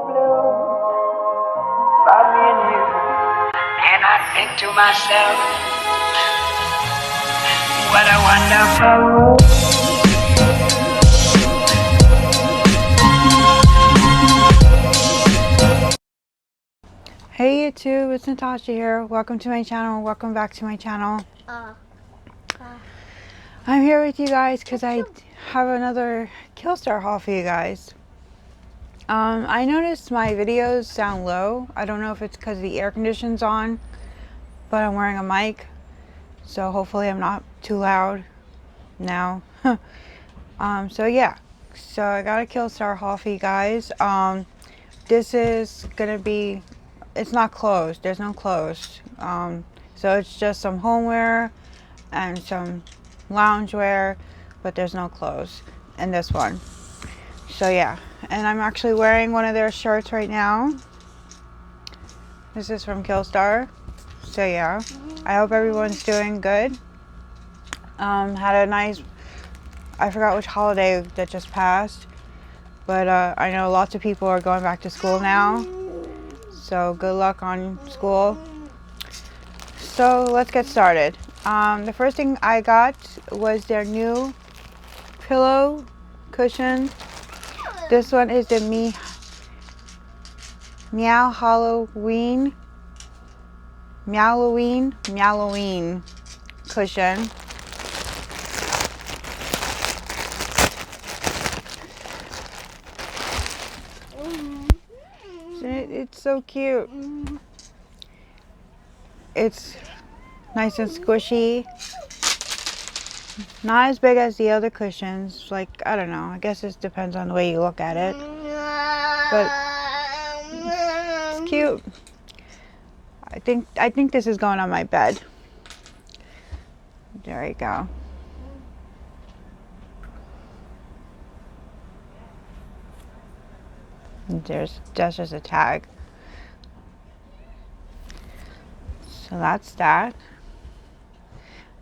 blue for me and you. And I think to myself, what a wonderful world. Hey YouTube, it's Natasha here. Welcome to my channel. Welcome back to my channel. I'm here with you guys because I have another Killstar haul for you guys. I noticed my videos sound low. I don't know if it's because the air conditioning's on, but I'm wearing a mic, so hopefully I'm not too loud now. So yeah, so I got a Killstar haul for you guys. This is gonna be, it's not clothes, there's no clothes, so it's just some homeware and some loungewear, but there's no clothes in this one. So yeah, and I'm actually wearing one of their shirts right now. This is from Killstar. So yeah, I hope everyone's doing good. Had a nice, I forgot which holiday that just passed, but I know lots of people are going back to school now, so good luck on school. So let's get started. The first thing I got was their new pillow cushion. This one is the Meow Halloween cushion. It's so cute. It's nice and squishy. Not as big as the other cushions. Like, I don't know. I guess it depends on the way you look at it. But it's cute. I think this is going on my bed. There you go. That's just a tag. So that's that.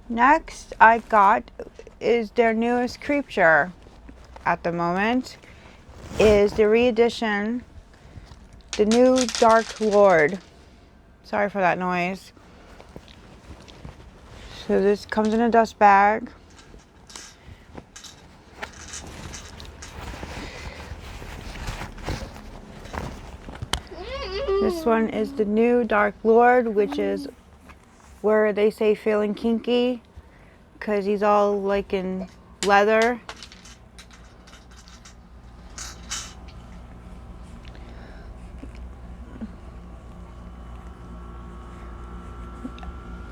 Next I got is their newest creature at the moment. Is the re-edition, the new Dark Lord. Sorry for that noise. So this comes in a dust bag. This one is the new Dark Lord, which is where they say feeling kinky, because he's all like in leather.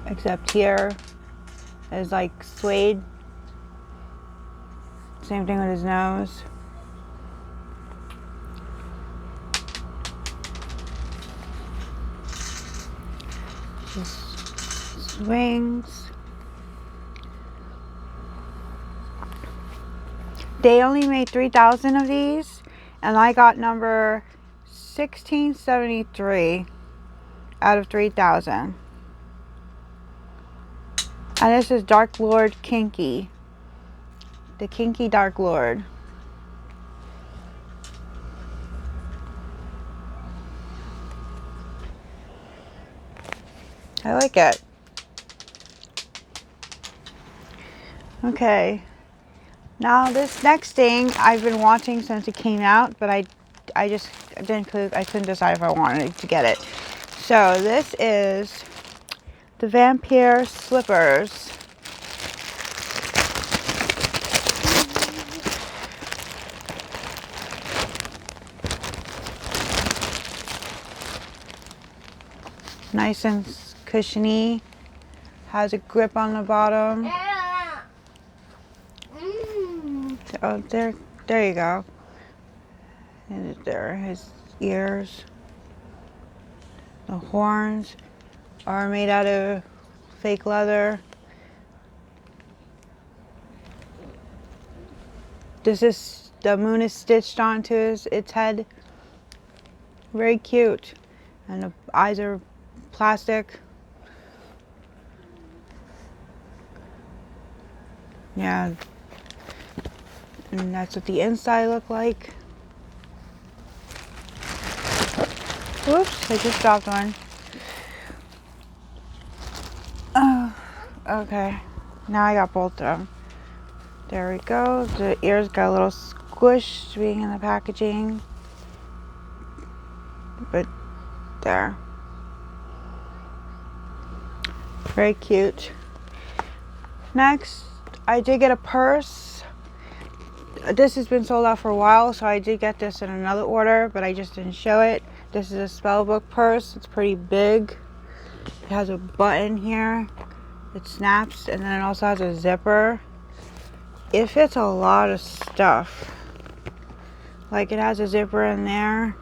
Except here is like suede. Same thing with his nose. His wings. They only made 3,000 of these, and I got number 1673 out of 3,000. And this is Dark Lord Kinky. The Kinky Dark Lord. I like it. Okay. Now this next thing I've been watching since it came out, but I couldn't decide if I wanted to get it. So this is the vampir slippers. Nice and cushiony. Has a grip on the bottom. Oh, there you go. And there are his ears. The horns are made out of fake leather. The moon is stitched onto its head. Very cute. And the eyes are plastic. Yeah. And that's what the inside look like. Whoops, I just dropped one. Oh, okay. Now I got both of them. There we go. The ears got a little squish being in the packaging. But there. Very cute. Next, I did get a purse. This has been sold out for a while, so I did get this in another order, but I just didn't show it. This is a Spellbook purse. It's pretty big. It has a button here. It snaps, and then it also has a zipper. It fits a lot of stuff. Like, it has a zipper in there.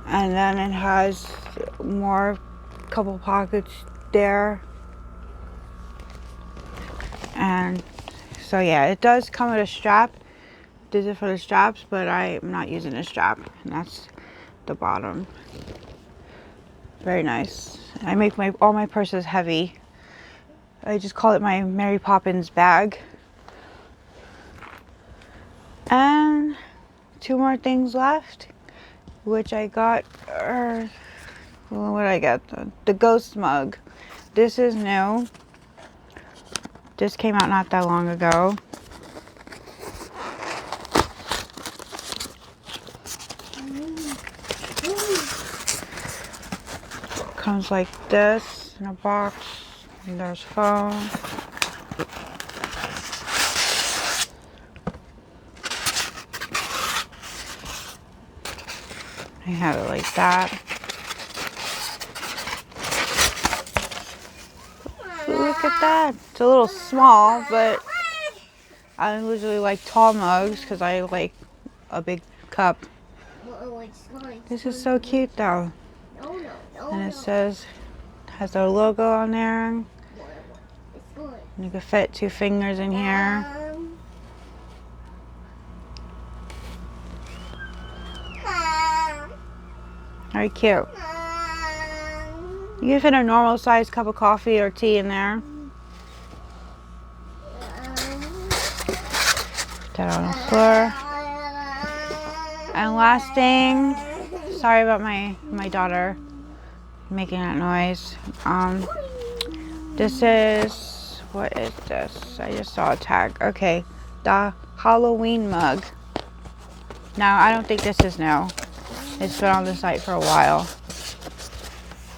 And then it has more, couple pockets there. And so yeah, it does come with a strap. This is for the straps, but I'm not using a strap. And that's the bottom. Very nice. I make all my purses heavy. I just call it my Mary Poppins bag. And 2 more things left, which I got. What did I get? The ghost mug. This is new. This came out not that long ago. Comes like this in a box. And there's phone. I have it like that. Look at that. It's a little small, but I usually like tall mugs because I like a big cup. This is so cute though. And it says, has our logo on there. You can fit 2 fingers in here. Very cute. You can fit a normal sized cup of coffee or tea in there. Put that on the floor. And last thing, sorry about my daughter making that noise. This is, what is this? I just saw a tag. Okay, the Halloween mug. Now, I don't think this is new. It's been on the site for a while.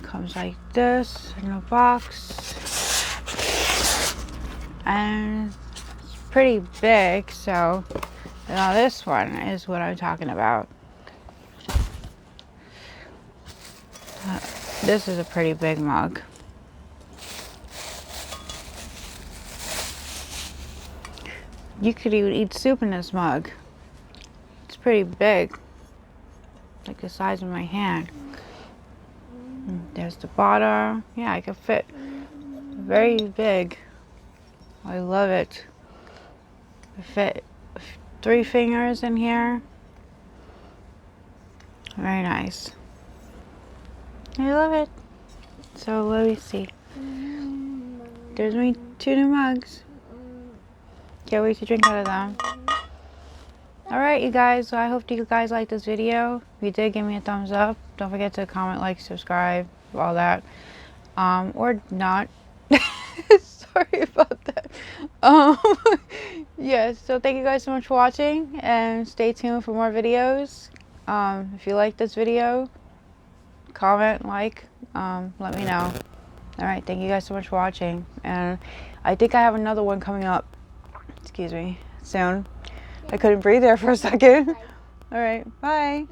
Comes like this in a box. And it's pretty big, so now this one is what I'm talking about. This is a pretty big mug. You could even eat soup in this mug. It's pretty big. Like the size of my hand. There's the bottom. Yeah, I can fit. Very big. I love it. I fit 3 fingers in here. Very nice. I love it. So let me see. There's my 2 new mugs. Can't wait to drink out of them. Alright, you guys, so I hope you guys liked this video. If you did, give me a thumbs up. Don't forget to comment, like, subscribe, all that. Or not. Sorry about that. Yes, so thank you guys so much for watching, and stay tuned for more videos. If you like this video, comment, like, let me know. Alright, thank you guys so much for watching. And I think I have another one coming up. Excuse me, soon. I couldn't breathe there for a second. Alright, bye.